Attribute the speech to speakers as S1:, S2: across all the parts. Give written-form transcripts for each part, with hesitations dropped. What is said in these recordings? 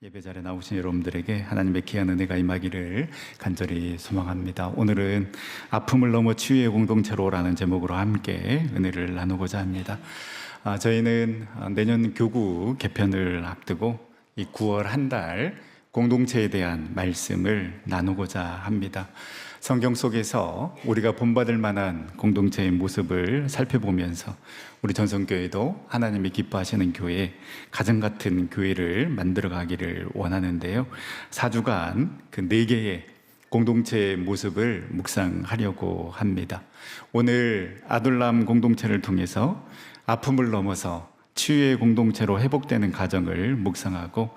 S1: 예배 자리에 나오신 여러분들에게 하나님의 귀한 은혜가 임하기를 간절히 소망합니다. 오늘은 아픔을 넘어 치유의 공동체로라는 제목으로 함께 은혜를 나누고자 합니다. 저희는 내년 교구 개편을 앞두고 이 9월 한 달 공동체에 대한 말씀을 나누고자 합니다. 성경 속에서 우리가 본받을 만한 공동체의 모습을 살펴보면서 우리 전성교회도 하나님이 기뻐하시는 교회, 가정 같은 교회를 만들어 가기를 원하는데요. 4주간 그 4개의 공동체의 모습을 묵상하려고 합니다. 오늘 아둘람 공동체를 통해서 아픔을 넘어서 치유의 공동체로 회복되는 가정을 묵상하고,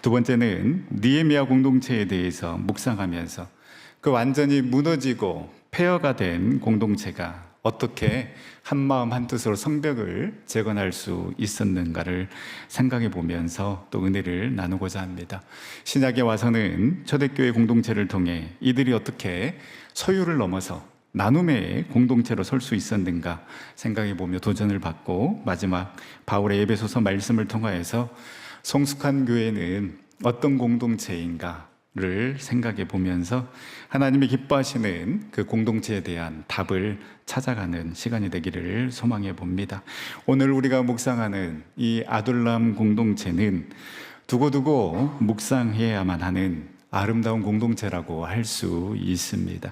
S1: 두 번째는 느헤미야 공동체에 대해서 묵상하면서 그 완전히 무너지고 폐허가 된 공동체가 어떻게 한마음 한뜻으로 성벽을 재건할 수 있었는가를 생각해 보면서 또 은혜를 나누고자 합니다. 신약에 와서는 초대교회 공동체를 통해 이들이 어떻게 소유를 넘어서 나눔의 공동체로 설 수 있었는가 생각해 보며 도전을 받고, 마지막 바울의 에베소서 말씀을 통하여서 성숙한 교회는 어떤 공동체인가를 생각해 보면서 하나님이 기뻐하시는 그 공동체에 대한 답을 찾아가는 시간이 되기를 소망해 봅니다. 오늘 우리가 묵상하는 이 아둘람 공동체는 두고두고 묵상해야만 하는 아름다운 공동체라고 할 수 있습니다.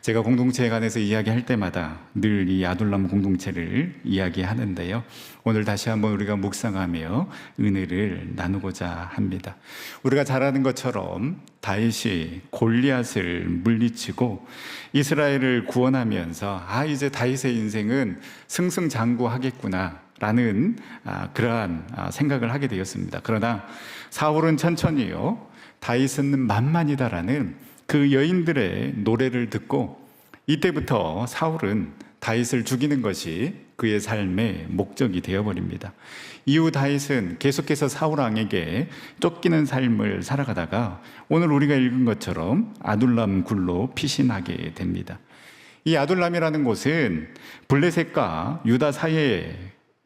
S1: 제가 공동체에 관해서 이야기할 때마다 늘 이 아둘람 공동체를 이야기하는데요. 오늘 다시 한번 우리가 묵상하며 은혜를 나누고자 합니다. 우리가 잘 아는 것처럼 다윗이 골리앗을 물리치고 이스라엘을 구원하면서 이제 다윗의 인생은 승승장구하겠구나 라는 그러한 생각을 하게 되었습니다. 그러나 사울은 천천히요, 다윗은 만만이다라는 그 여인들의 노래를 듣고, 이때부터 사울은 다윗을 죽이는 것이 그의 삶의 목적이 되어버립니다. 이후 다윗은 계속해서 사울 왕에게 쫓기는 삶을 살아가다가 오늘 우리가 읽은 것처럼 아둘람 굴로 피신하게 됩니다. 이 아둘람이라는 곳은 블레셋과 유다 사이에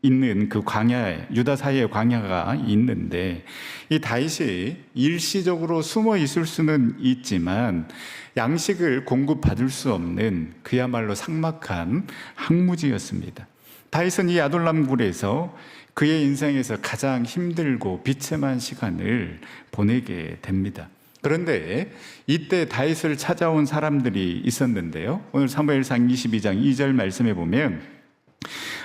S1: 있는 그 광야, 유다 사이에 광야가 있는데, 이 다윗이 일시적으로 숨어 있을 수는 있지만 양식을 공급받을 수 없는 그야말로 삭막한 항무지였습니다. 다윗은 이 아둘람 굴에서 그의 인생에서 가장 힘들고 비참한 시간을 보내게 됩니다. 그런데 이때 다윗을 찾아온 사람들이 있었는데요. 오늘 사무엘상 22장 2절 말씀에 보면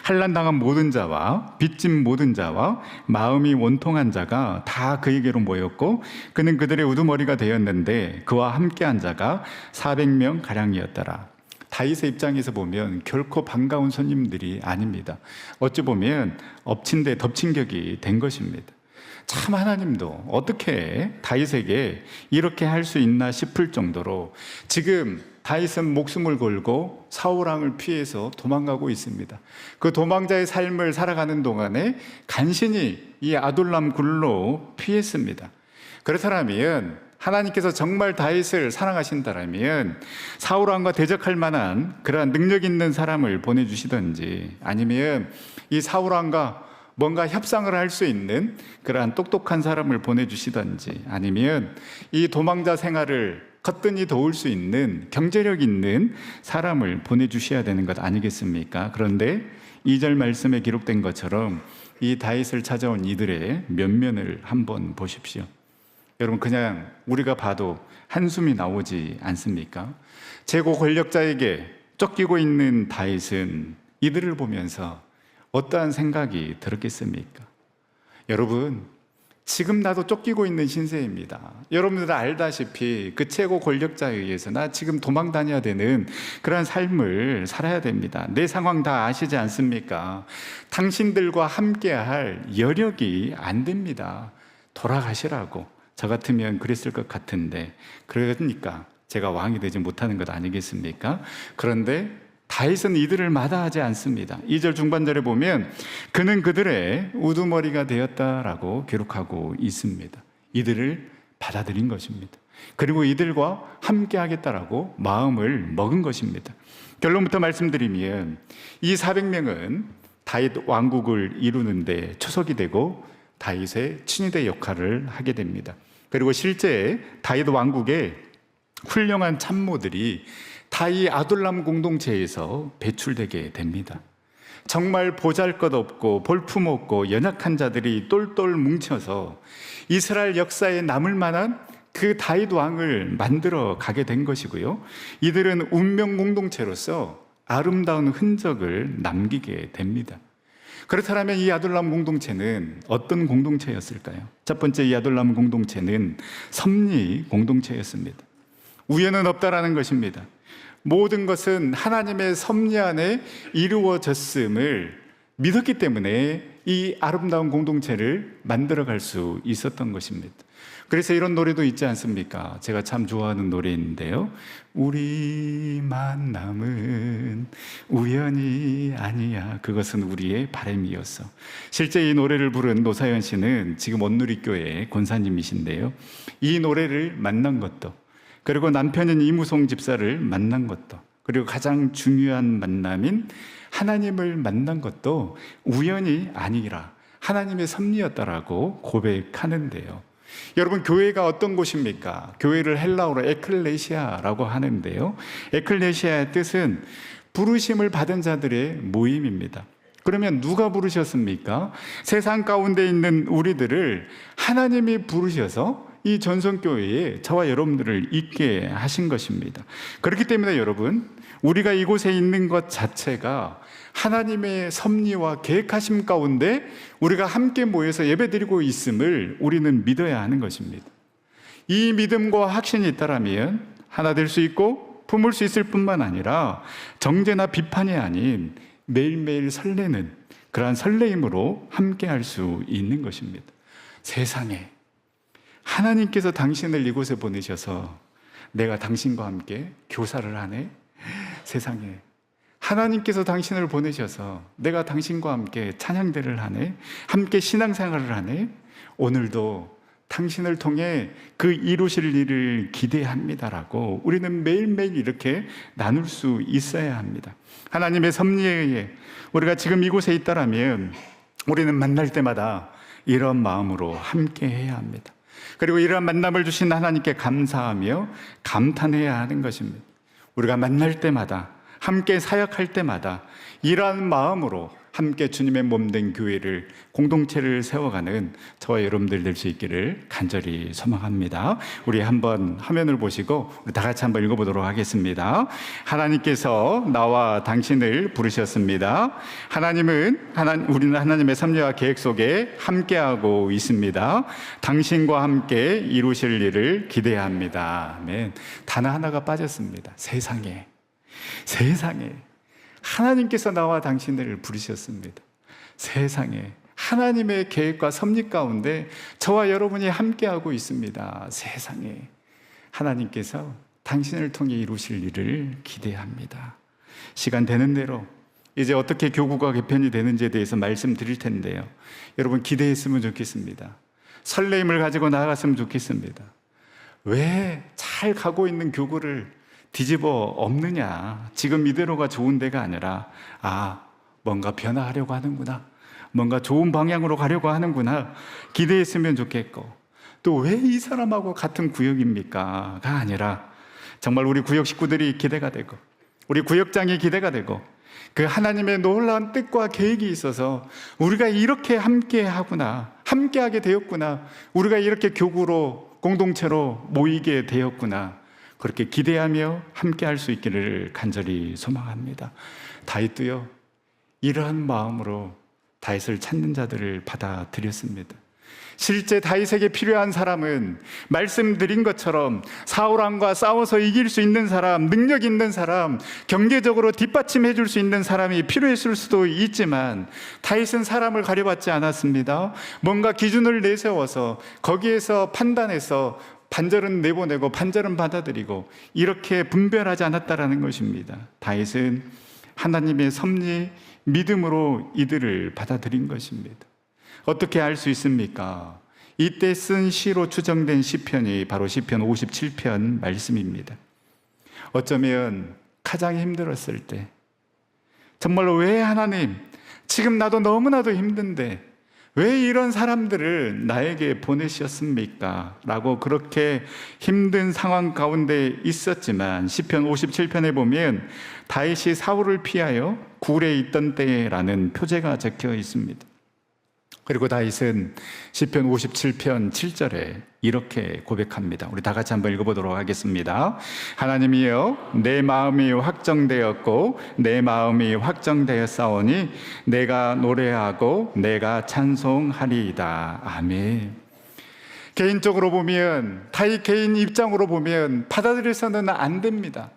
S1: 환난당한 모든 자와 빚진 모든 자와 마음이 원통한 자가 다 그에게로 모였고, 그는 그들의 우두머리가 되었는데 그와 함께한 자가 400명 가량이었더라. 다윗의 입장에서 보면 결코 반가운 손님들이 아닙니다. 어찌 보면 엎친 데 덮친 격이 된 것입니다. 참, 하나님도 어떻게 다윗에게 이렇게 할 수 있나 싶을 정도로 지금 다윗은 목숨을 걸고 사울 왕을 피해서 도망가고 있습니다. 그 도망자의 삶을 살아가는 동안에 간신히 이 아둘람 굴로 피했습니다. 그렇다면 하나님께서 정말 다윗을 사랑하신다면 사울 왕과 대적할 만한 그러한 능력 있는 사람을 보내주시든지, 아니면 이 사울 왕과 뭔가 협상을 할 수 있는 그러한 똑똑한 사람을 보내주시든지, 아니면 이 도망자 생활을 거뜬히 도울 수 있는 경제력 있는 사람을 보내주셔야 되는 것 아니겠습니까? 그런데 2절 말씀에 기록된 것처럼 이 다윗을 찾아온 이들의 면면을 한번 보십시오. 여러분, 그냥 우리가 봐도 한숨이 나오지 않습니까? 최고 권력자에게 쫓기고 있는 다윗은 이들을 보면서 어떠한 생각이 들었겠습니까? 여러분, 지금 나도 쫓기고 있는 신세입니다. 여러분들 알다시피 그 최고 권력자에 의해서 나 지금 도망 다녀야 되는 그런 삶을 살아야 됩니다. 내 상황 다 아시지 않습니까? 당신들과 함께할 여력이 안 됩니다. 돌아가시라고. 저 같으면 그랬을 것 같은데, 그러니까 제가 왕이 되지 못하는 것 아니겠습니까? 그런데 다윗은 이들을 마다하지 않습니다. 2절 중반절에 보면 그는 그들의 우두머리가 되었다라고 기록하고 있습니다. 이들을 받아들인 것입니다. 그리고 이들과 함께 하겠다라고 마음을 먹은 것입니다. 결론부터 말씀드리면 이 400명은 다윗 왕국을 이루는데 초석이 되고 다윗의 친위대 역할을 하게 됩니다. 그리고 실제 다윗 왕국의 훌륭한 참모들이 다윗 아둘람 공동체에서 배출되게 됩니다. 정말 보잘것없고 볼품없고 연약한 자들이 똘똘 뭉쳐서 이스라엘 역사에 남을 만한 그 다윗 왕을 만들어 가게 된 것이고요. 이들은 운명 공동체로서 아름다운 흔적을 남기게 됩니다. 그렇다면 이 아둘람 공동체는 어떤 공동체였을까요? 첫 번째, 이 아둘람 공동체는 섭리 공동체였습니다. 우연은 없다라는 것입니다. 모든 것은 하나님의 섭리 안에 이루어졌음을 믿었기 때문에 이 아름다운 공동체를 만들어갈 수 있었던 것입니다. 그래서 이런 노래도 있지 않습니까? 제가 참 좋아하는 노래인데요. 우리 만남은 우연이 아니야. 그것은 우리의 바람이었어. 실제 이 노래를 부른 노사연 씨는 지금 온누리교회 권사님이신데요. 이 노래를 만난 것도, 그리고 남편인 이무송 집사를 만난 것도, 그리고 가장 중요한 만남인 하나님을 만난 것도 우연이 아니라 하나님의 섭리였다라고 고백하는데요. 여러분, 교회가 어떤 곳입니까? 교회를 헬라어로 에클레시아라고 하는데요. 에클레시아의 뜻은 부르심을 받은 자들의 모임입니다. 그러면 누가 부르셨습니까? 세상 가운데 있는 우리들을 하나님이 부르셔서 이 전성교회에 저와 여러분들을 있게 하신 것입니다. 그렇기 때문에 여러분, 우리가 이곳에 있는 것 자체가 하나님의 섭리와 계획하심 가운데 우리가 함께 모여서 예배드리고 있음을 우리는 믿어야 하는 것입니다. 이 믿음과 확신이 있다면 하나 될 수 있고 품을 수 있을 뿐만 아니라 정죄나 비판이 아닌 매일매일 설레는 그러한 설레임으로 함께 할 수 있는 것입니다. 세상에 하나님께서 당신을 이곳에 보내셔서 내가 당신과 함께 교사를 하네? 세상에 하나님께서 당신을 보내셔서 내가 당신과 함께 찬양대를 하네? 함께 신앙생활을 하네? 오늘도 당신을 통해 그 이루실 일을 기대합니다라고 우리는 매일매일 이렇게 나눌 수 있어야 합니다. 하나님의 섭리에 의해 우리가 지금 이곳에 있다라면 우리는 만날 때마다 이런 마음으로 함께 해야 합니다. 그리고 이러한 만남을 주신 하나님께 감사하며 감탄해야 하는 것입니다. 우리가 만날 때마다, 함께 사역할 때마다 이러한 마음으로 함께 주님의 몸된 교회를, 공동체를 세워가는 저와 여러분들 될 수 있기를 간절히 소망합니다. 우리 한번 화면을 보시고 우리 다 같이 한번 읽어보도록 하겠습니다. 하나님께서 나와 당신을 부르셨습니다. 우리는 하나님의 섭리와 계획 속에 함께하고 있습니다. 당신과 함께 이루실 일을 기대합니다. 아멘. 단어 하나가 빠졌습니다. 세상에 하나님께서 나와 당신을 부르셨습니다. 세상에 하나님의 계획과 섭리 가운데 저와 여러분이 함께하고 있습니다. 세상에 하나님께서 당신을 통해 이루실 일을 기대합니다. 시간 되는 대로 이제 어떻게 교구가 개편이 되는지에 대해서 말씀드릴 텐데요. 여러분 기대했으면 좋겠습니다. 설레임을 가지고 나아갔으면 좋겠습니다. 왜 잘 가고 있는 교구를 뒤집어 엎느냐? 지금 이대로가 좋은 데가 아니라 뭔가 변화하려고 하는구나, 뭔가 좋은 방향으로 가려고 하는구나 기대했으면 좋겠고, 또 왜 이 사람하고 같은 구역입니까? 가 아니라 정말 우리 구역 식구들이 기대가 되고 우리 구역장이 기대가 되고 그 하나님의 놀라운 뜻과 계획이 있어서 우리가 이렇게 함께하구나, 함께하게 되었구나, 우리가 이렇게 교구로 공동체로 모이게 되었구나, 그렇게 기대하며 함께 할 수 있기를 간절히 소망합니다. 다윗도요, 이러한 마음으로 다윗을 찾는 자들을 받아들였습니다. 실제 다윗에게 필요한 사람은 말씀드린 것처럼 사울왕과 싸워서 이길 수 있는 사람, 능력 있는 사람, 경제적으로 뒷받침해 줄 수 있는 사람이 필요했을 수도 있지만 다윗은 사람을 가려받지 않았습니다. 뭔가 기준을 내세워서 거기에서 판단해서 반절은 내보내고 반절은 받아들이고 이렇게 분별하지 않았다라는 것입니다. 다윗은 하나님의 섭리, 믿음으로 이들을 받아들인 것입니다. 어떻게 알 수 있습니까? 이때 쓴 시로 추정된 시편이 바로 시편 57편 말씀입니다. 어쩌면 가장 힘들었을 때, 정말로 왜 하나님, 지금 나도 너무나도 힘든데 왜 이런 사람들을 나에게 보내셨습니까? 라고 그렇게 힘든 상황 가운데 있었지만 시편 57편에 보면 다윗이 사울을 피하여 굴에 있던 때라는 표제가 적혀 있습니다. 그리고 다윗은 시편 57편 7절에 이렇게 고백합니다. 우리 다 같이 한번 읽어보도록 하겠습니다. 하나님이여, 내 마음이 확정되었고 내 마음이 확정되었사오니 내가 노래하고 내가 찬송하리이다. 아멘. 개인적으로 보면, 다윗 개인 입장으로 보면 받아들여서는 안 됩니다.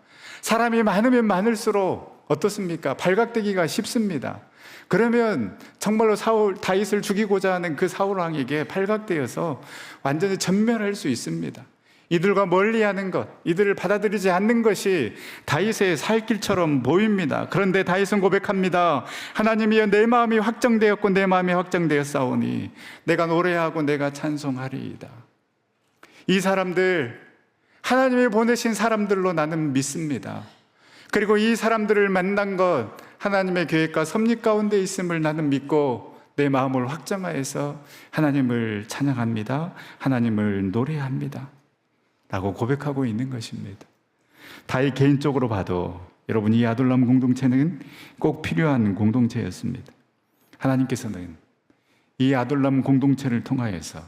S1: 사람이 많으면 많을수록 어떻습니까? 발각되기가 쉽습니다. 그러면 정말로 다윗을 죽이고자 하는 그 사울 왕에게 발각되어서 완전히 전멸할 수 있습니다. 이들과 멀리하는 것, 이들을 받아들이지 않는 것이 다윗의 살 길처럼 보입니다. 그런데 다윗은 고백합니다. 하나님이여, 내 마음이 확정되었고 내 마음이 확정되었사오니 내가 노래하고 내가 찬송하리이다. 이 사람들, 하나님이 보내신 사람들로 나는 믿습니다. 그리고 이 사람들을 만난 것, 하나님의 계획과 섭리 가운데 있음을 나는 믿고 내 마음을 확정하여서 하나님을 찬양합니다. 하나님을 노래합니다. 라고 고백하고 있는 것입니다. 다윗 개인적으로 봐도 여러분, 이 아둘람 공동체는 꼭 필요한 공동체였습니다. 하나님께서는 이 아둘람 공동체를 통하여서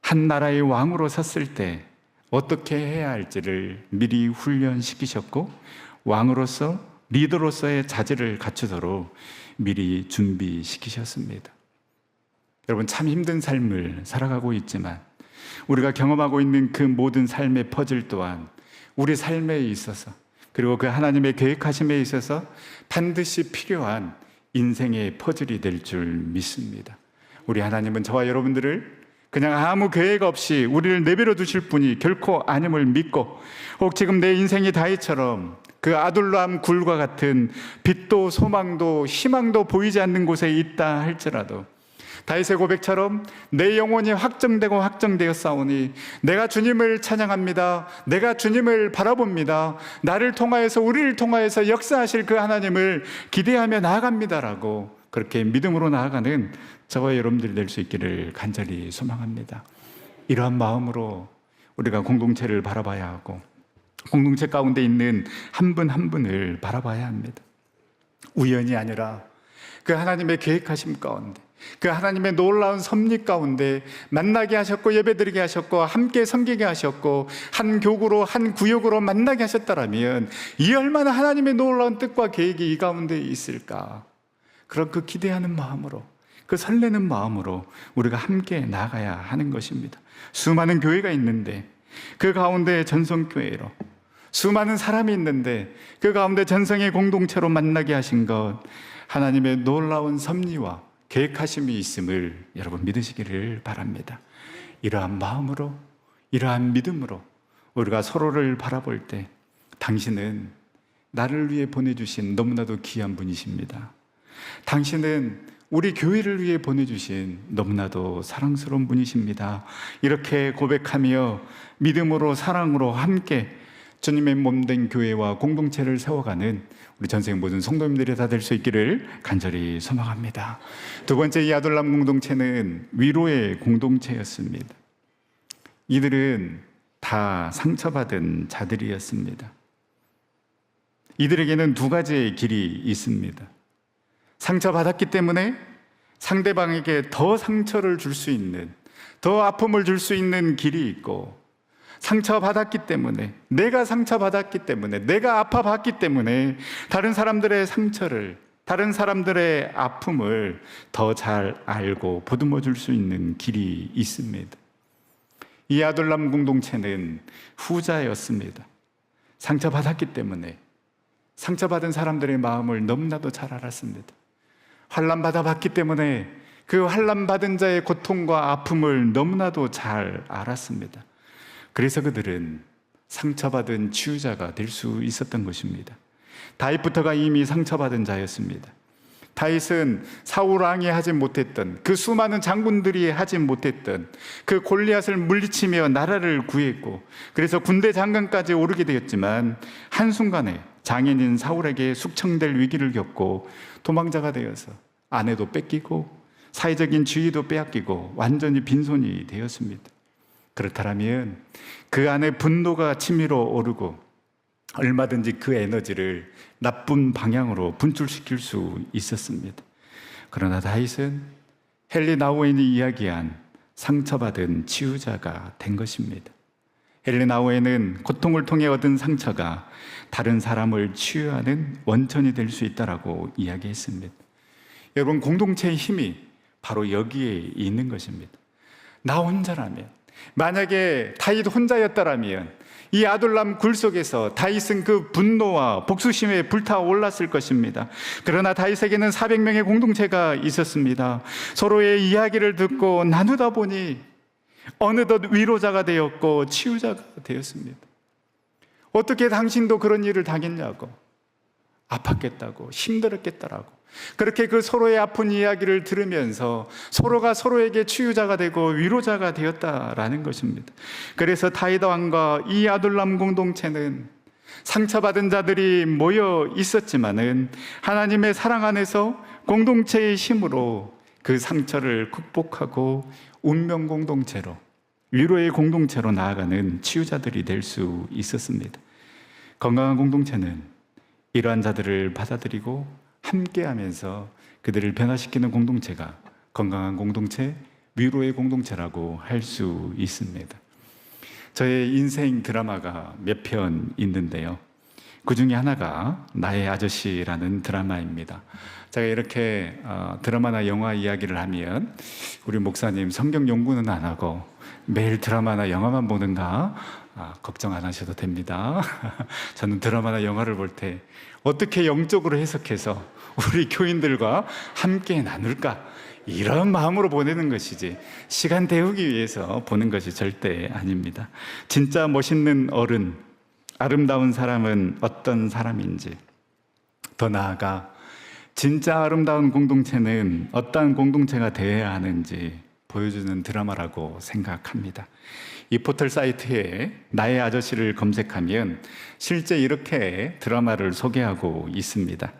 S1: 한 나라의 왕으로 섰을 때 어떻게 해야 할지를 미리 훈련시키셨고, 왕으로서 리더로서의 자질을 갖추도록 미리 준비시키셨습니다. 여러분, 참 힘든 삶을 살아가고 있지만 우리가 경험하고 있는 그 모든 삶의 퍼즐 또한 우리 삶에 있어서, 그리고 그 하나님의 계획하심에 있어서 반드시 필요한 인생의 퍼즐이 될 줄 믿습니다. 우리 하나님은 저와 여러분들을 그냥 아무 계획 없이 우리를 내버려 두실 분이 결코 아님을 믿고, 혹 지금 내 인생이 다윗처럼 그 아둘람 굴과 같은 빛도 소망도 희망도 보이지 않는 곳에 있다 할지라도 다윗의 고백처럼 내 영혼이 확정되고 확정되었사오니 내가 주님을 찬양합니다. 내가 주님을 바라봅니다. 나를 통하여서, 우리를 통하여서 역사하실 그 하나님을 기대하며 나아갑니다라고 그렇게 믿음으로 나아가는 저와 여러분들이 될 수 있기를 간절히 소망합니다. 이러한 마음으로 우리가 공동체를 바라봐야 하고, 공동체 가운데 있는 한 분 한 분을 바라봐야 합니다. 우연이 아니라 그 하나님의 계획하심 가운데, 그 하나님의 놀라운 섭리 가운데 만나게 하셨고, 예배드리게 하셨고, 함께 섬기게 하셨고, 한 교구로 한 구역으로 만나게 하셨다라면 이 얼마나 하나님의 놀라운 뜻과 계획이 이 가운데 있을까. 그런 그 기대하는 마음으로, 그 설레는 마음으로 우리가 함께 나가야 하는 것입니다. 수많은 교회가 있는데 그 가운데 전성교회로, 수많은 사람이 있는데 그 가운데 전성의 공동체로 만나게 하신 것, 하나님의 놀라운 섭리와 계획하심이 있음을 여러분 믿으시기를 바랍니다. 이러한 마음으로, 이러한 믿음으로 우리가 서로를 바라볼 때, 당신은 나를 위해 보내주신 너무나도 귀한 분이십니다. 당신은 우리 교회를 위해 보내주신 너무나도 사랑스러운 분이십니다. 이렇게 고백하며 믿음으로, 사랑으로 함께 주님의 몸된 교회와 공동체를 세워가는 우리 전생 모든 성도님들이 다 될 수 있기를 간절히 소망합니다. 두 번째, 이 아둘람 공동체는 위로의 공동체였습니다. 이들은 다 상처받은 자들이었습니다. 이들에게는 두 가지의 길이 있습니다. 상처받았기 때문에 상대방에게 더 상처를 줄 수 있는, 더 아픔을 줄 수 있는 길이 있고, 상처받았기 때문에, 내가 상처받았기 때문에, 내가 아파봤기 때문에 다른 사람들의 상처를, 다른 사람들의 아픔을 더 잘 알고 보듬어 줄 수 있는 길이 있습니다. 이 아둘람 공동체는 후자였습니다. 상처받았기 때문에 상처받은 사람들의 마음을 너무나도 잘 알았습니다. 환난받아봤기 때문에 그 환난받은 자의 고통과 아픔을 너무나도 잘 알았습니다. 그래서 그들은 상처받은 치유자가 될 수 있었던 것입니다. 다윗부터가 이미 상처받은 자였습니다. 다윗은 사울 왕이 하지 못했던, 그 수많은 장군들이 하지 못했던 그 골리앗을 물리치며 나라를 구했고, 그래서 군대 장관까지 오르게 되었지만 한순간에 장인인 사울에게 숙청될 위기를 겪고 도망자가 되어서 아내도 뺏기고 사회적인 지위도 빼앗기고 완전히 빈손이 되었습니다. 그렇다면 그 안에 분노가 치밀어 오르고 얼마든지 그 에너지를 나쁜 방향으로 분출시킬 수 있었습니다. 그러나 다윗은 헨리 나우엔이 이야기한 상처받은 치유자가 된 것입니다. 헨리 나우엔은 고통을 통해 얻은 상처가 다른 사람을 치유하는 원천이 될 수 있다고 이야기했습니다. 여러분, 공동체의 힘이 바로 여기에 있는 것입니다. 나 혼자라면, 만약에 다윗 혼자였다라면 이 아둘람 굴 속에서 다윗은 그 분노와 복수심에 불타올랐을 것입니다. 그러나 다윗에게는 400명의 공동체가 있었습니다. 서로의 이야기를 듣고 나누다 보니 어느덧 위로자가 되었고 치유자가 되었습니다. 어떻게 당신도 그런 일을 당했냐고, 아팠겠다고, 힘들었겠다라고, 그렇게 그 서로의 아픈 이야기를 들으면서 서로가 서로에게 치유자가 되고 위로자가 되었다라는 것입니다. 그래서 다윗 왕과 이 아둘람 공동체는 상처받은 자들이 모여 있었지만은 하나님의 사랑 안에서 공동체의 힘으로 그 상처를 극복하고 운명 공동체로, 위로의 공동체로 나아가는 치유자들이 될 수 있었습니다. 건강한 공동체는 이러한 자들을 받아들이고 함께하면서 그들을 변화시키는 공동체가 건강한 공동체, 위로의 공동체라고 할 수 있습니다. 저의 인생 드라마가 몇 편 있는데요, 그 중에 하나가 나의 아저씨라는 드라마입니다. 제가 이렇게 드라마나 영화 이야기를 하면 우리 목사님 성경 연구는 안 하고 매일 드라마나 영화만 보는가? 걱정 안 하셔도 됩니다. 저는 드라마나 영화를 볼 때 어떻게 영적으로 해석해서 우리 교인들과 함께 나눌까? 이런 마음으로 보내는 것이지 시간 때우기 위해서 보는 것이 절대 아닙니다. 진짜 멋있는 어른, 아름다운 사람은 어떤 사람인지, 더 나아가 진짜 아름다운 공동체는 어떠한 공동체가 되어야 하는지 보여주는 드라마라고 생각합니다. 이 포털 사이트에 나의 아저씨를 검색하면 실제 이렇게 드라마를 소개하고 있습니다.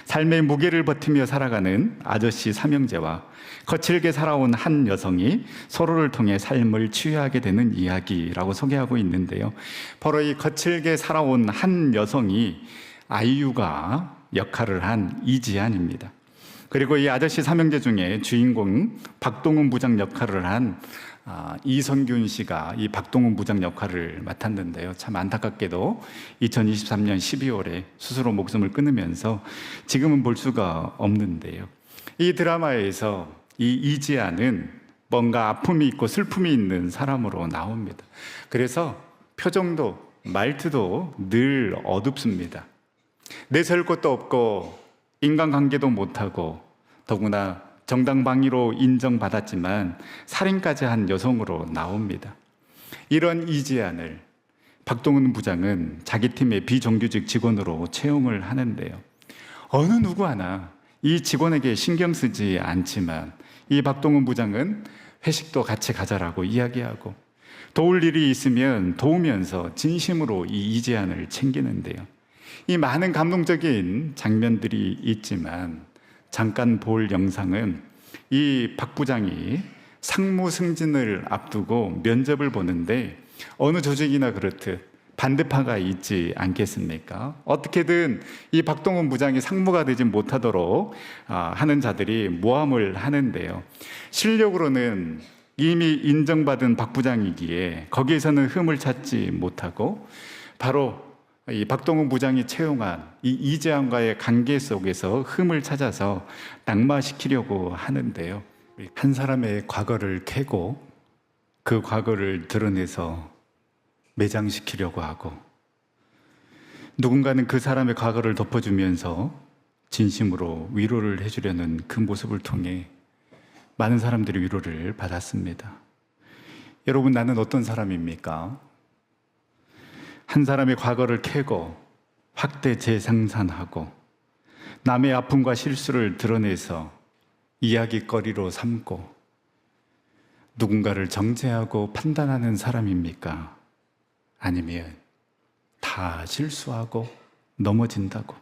S1: 삶의 무게를 버티며 살아가는 아저씨 삼형제와 거칠게 살아온 한 여성이 서로를 통해 삶을 치유하게 되는 이야기라고 소개하고 있는데요, 바로 이 거칠게 살아온 한 여성이 아이유가 역할을 한 이지안입니다. 그리고 이 아저씨 삼형제 중에 주인공 박동훈 부장 역할을 한 이성균 씨가 이 박동훈 부장 역할을 맡았는데요, 참 안타깝게도 2023년 12월에 스스로 목숨을 끊으면서 지금은 볼 수가 없는데요, 이 드라마에서 이 이지아는 뭔가 아픔이 있고 슬픔이 있는 사람으로 나옵니다. 그래서 표정도 말투도 늘 어둡습니다. 내세울 것도 없고 인간관계도 못하고 더구나 정당방위로 인정받았지만 살인까지 한 여성으로 나옵니다. 이런 이지안을 박동훈 부장은 자기 팀의 비정규직 직원으로 채용을 하는데요, 어느 누구 하나 이 직원에게 신경 쓰지 않지만 이 박동훈 부장은 회식도 같이 가자라고 이야기하고 도울 일이 있으면 도우면서 진심으로 이 이지안을 챙기는데요, 이 많은 감동적인 장면들이 있지만 잠깐 볼 영상은 이 박 부장이 상무 승진을 앞두고 면접을 보는데 어느 조직이나 그렇듯 반대파가 있지 않겠습니까? 어떻게든 이 박동훈 부장이 상무가 되지 못하도록 하는 자들이 모함을 하는데요, 실력으로는 이미 인정받은 박 부장이기에 거기에서는 흠을 찾지 못하고 바로 이 박동훈 부장이 채용한 이 이재환과의 관계 속에서 흠을 찾아서 낙마시키려고 하는데요, 한 사람의 과거를 캐고 그 과거를 드러내서 매장시키려고 하고, 누군가는 그 사람의 과거를 덮어주면서 진심으로 위로를 해주려는 그 모습을 통해 많은 사람들이 위로를 받았습니다. 여러분, 나는 어떤 사람입니까? 한 사람의 과거를 캐고 확대 재생산하고 남의 아픔과 실수를 드러내서 이야기거리로 삼고 누군가를 정죄하고 판단하는 사람입니까? 아니면 다 실수하고 넘어진다고,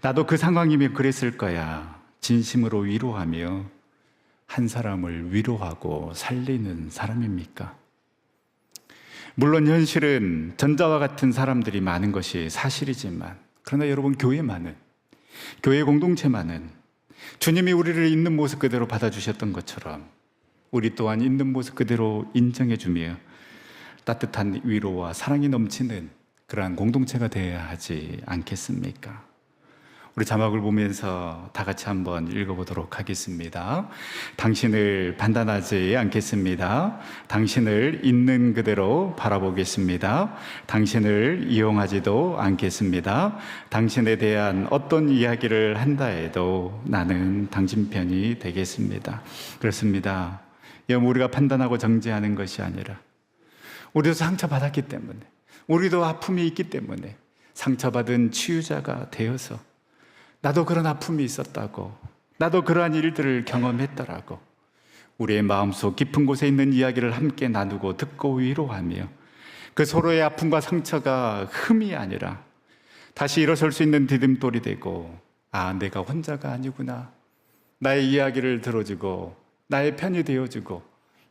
S1: 나도 그 상황이면 그랬을 거야 진심으로 위로하며 한 사람을 위로하고 살리는 사람입니까? 물론 현실은 전자와 같은 사람들이 많은 것이 사실이지만, 그러나 여러분, 교회 공동체만은 주님이 우리를 있는 모습 그대로 받아주셨던 것처럼 우리 또한 있는 모습 그대로 인정해주며 따뜻한 위로와 사랑이 넘치는 그러한 공동체가 되어야 하지 않겠습니까? 우리 자막을 보면서 다 같이 한번 읽어보도록 하겠습니다. 당신을 판단하지 않겠습니다. 당신을 있는 그대로 바라보겠습니다. 당신을 이용하지도 않겠습니다. 당신에 대한 어떤 이야기를 한다 해도 나는 당신 편이 되겠습니다. 그렇습니다. 여러분, 우리가 판단하고 정죄하는 것이 아니라 우리도 상처받았기 때문에, 우리도 아픔이 있기 때문에 상처받은 치유자가 되어서 나도 그런 아픔이 있었다고, 나도 그러한 일들을 경험했더라고, 우리의 마음속 깊은 곳에 있는 이야기를 함께 나누고 듣고 위로하며 그 서로의 아픔과 상처가 흠이 아니라 다시 일어설 수 있는 디딤돌이 되고, 아, 내가 혼자가 아니구나, 나의 이야기를 들어주고 나의 편이 되어주고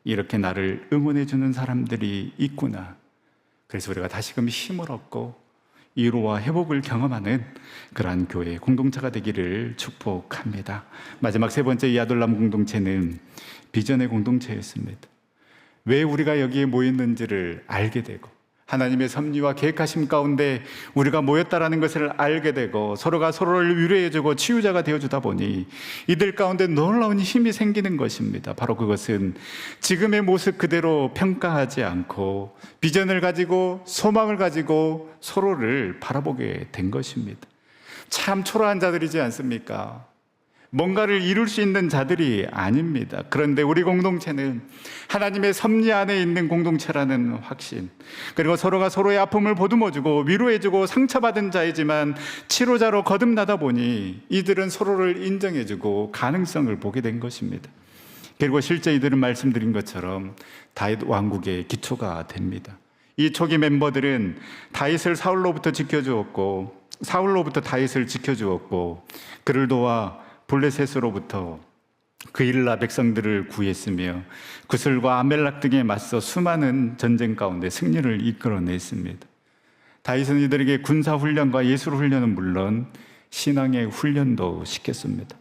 S1: 이렇게 나를 응원해주는 사람들이 있구나. 그래서 우리가 다시금 힘을 얻고 위로와 회복을 경험하는 그러한 교회 공동체가 되기를 축복합니다. 마지막 세 번째, 이 아둘람 공동체는 비전의 공동체였습니다. 왜 우리가 여기에 모였는지를 알게 되고, 하나님의 섭리와 계획하심 가운데 우리가 모였다라는 것을 알게 되고, 서로가 서로를 위로해주고 치유자가 되어주다 보니 이들 가운데 놀라운 힘이 생기는 것입니다. 바로 그것은 지금의 모습 그대로 평가하지 않고 비전을 가지고 소망을 가지고 서로를 바라보게 된 것입니다. 참 초라한 자들이지 않습니까? 뭔가를 이룰 수 있는 자들이 아닙니다. 그런데 우리 공동체는 하나님의 섭리 안에 있는 공동체라는 확신, 그리고 서로가 서로의 아픔을 보듬어주고 위로해주고 상처받은 자이지만 치료자로 거듭나다 보니 이들은 서로를 인정해주고 가능성을 보게 된 것입니다. 그리고 실제 이들은 말씀드린 것처럼 다윗 왕국의 기초가 됩니다. 이 초기 멤버들은 다윗을 사울로부터 지켜주었고, 사울로부터 다윗을 지켜주었고, 그를 도와 블레셋으로부터 그일라 백성들을 구했으며 구슬과 아멜락 등에 맞서 수많은 전쟁 가운데 승리를 이끌어냈습니다. 다윗은 이들에게 군사훈련과 예술훈련은 물론 신앙의 훈련도 시켰습니다.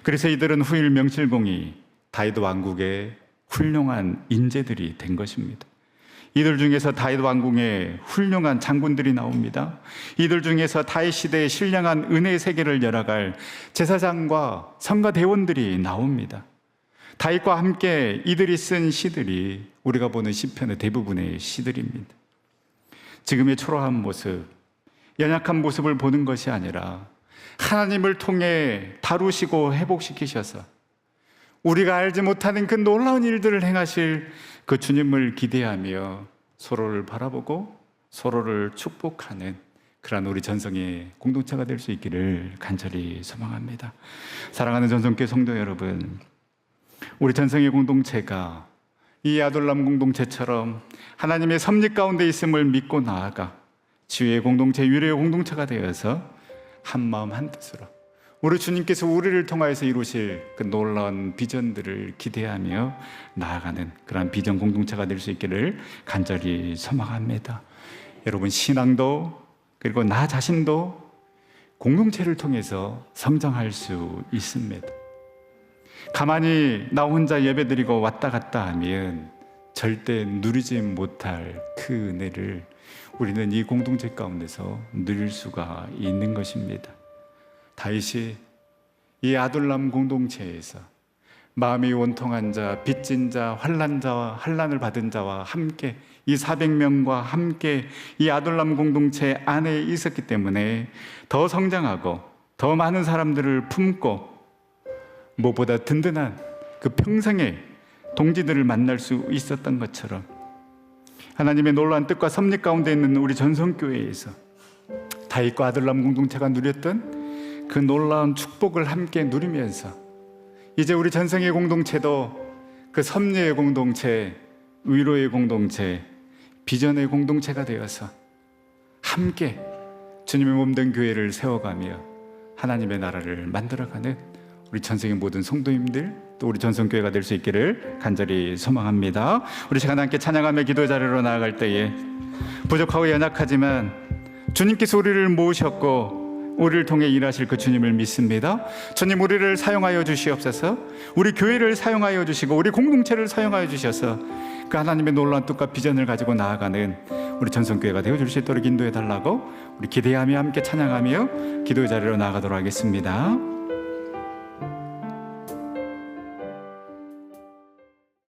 S1: 그래서 이들은 후일 명실공히 다윗 왕국의 훌륭한 인재들이 된 것입니다. 이들 중에서 다윗 왕궁에 훌륭한 장군들이 나옵니다. 이들 중에서 다윗 시대의 신령한 은혜의 세계를 열어갈 제사장과 성가대원들이 나옵니다. 다윗과 함께 이들이 쓴 시들이 우리가 보는 시편의 대부분의 시들입니다. 지금의 초라한 모습, 연약한 모습을 보는 것이 아니라 하나님을 통해 다루시고 회복시키셔서 우리가 알지 못하는 그 놀라운 일들을 행하실 그 주님을 기대하며 서로를 바라보고 서로를 축복하는 그러한 우리 전성의 공동체가 될 수 있기를 간절히 소망합니다. 사랑하는 전성교회 성도 여러분, 우리 전성의 공동체가 이 아둘람 공동체처럼 하나님의 섭리 가운데 있음을 믿고 나아가 지혜의 공동체, 위로의 공동체가 되어서 한 마음 한 뜻으로 우리 주님께서 우리를 통하여서 이루실 그 놀라운 비전들을 기대하며 나아가는 그러한 비전 공동체가 될 수 있기를 간절히 소망합니다. 여러분, 신앙도 그리고 나 자신도 공동체를 통해서 성장할 수 있습니다. 가만히 나 혼자 예배드리고 왔다 갔다 하면 절대 누리지 못할 그 은혜를 우리는 이 공동체 가운데서 누릴 수가 있는 것입니다. 다윗이 이 아둘람 공동체에서 마음이 원통한 자, 빚진 자, 환난을 받은 자와 함께 이 400명과 함께 이 아둘람 공동체 안에 있었기 때문에 더 성장하고 더 많은 사람들을 품고 무엇보다 든든한 그 평생의 동지들을 만날 수 있었던 것처럼 하나님의 놀라운 뜻과 섭리 가운데 있는 우리 전성교회에서 다윗과 아둘람 공동체가 누렸던 그 놀라운 축복을 함께 누리면서 이제 우리 전성의 공동체도 그 섭리의 공동체, 위로의 공동체, 비전의 공동체가 되어서 함께 주님의 몸된 교회를 세워가며 하나님의 나라를 만들어가는 우리 전성의 모든 성도님들 또 우리 전성교회가 될 수 있기를 간절히 소망합니다. 우리 시간 함께 찬양하며 기도 자리로 나아갈 때에 부족하고 연약하지만 주님께서 우리를 모으셨고 우리를 통해 일하실 그 주님을 믿습니다. 주님, 우리를 사용하여 주시옵소서. 우리 교회를 사용하여 주시고 우리 공동체를 사용하여 주셔서 그 하나님의 놀라운 뜻과 비전을 가지고 나아가는 우리 전성교회가 되어줄 수 있도록 인도해 달라고 우리 기대하며 함께 찬양하며 기도의 자리로 나아가도록 하겠습니다.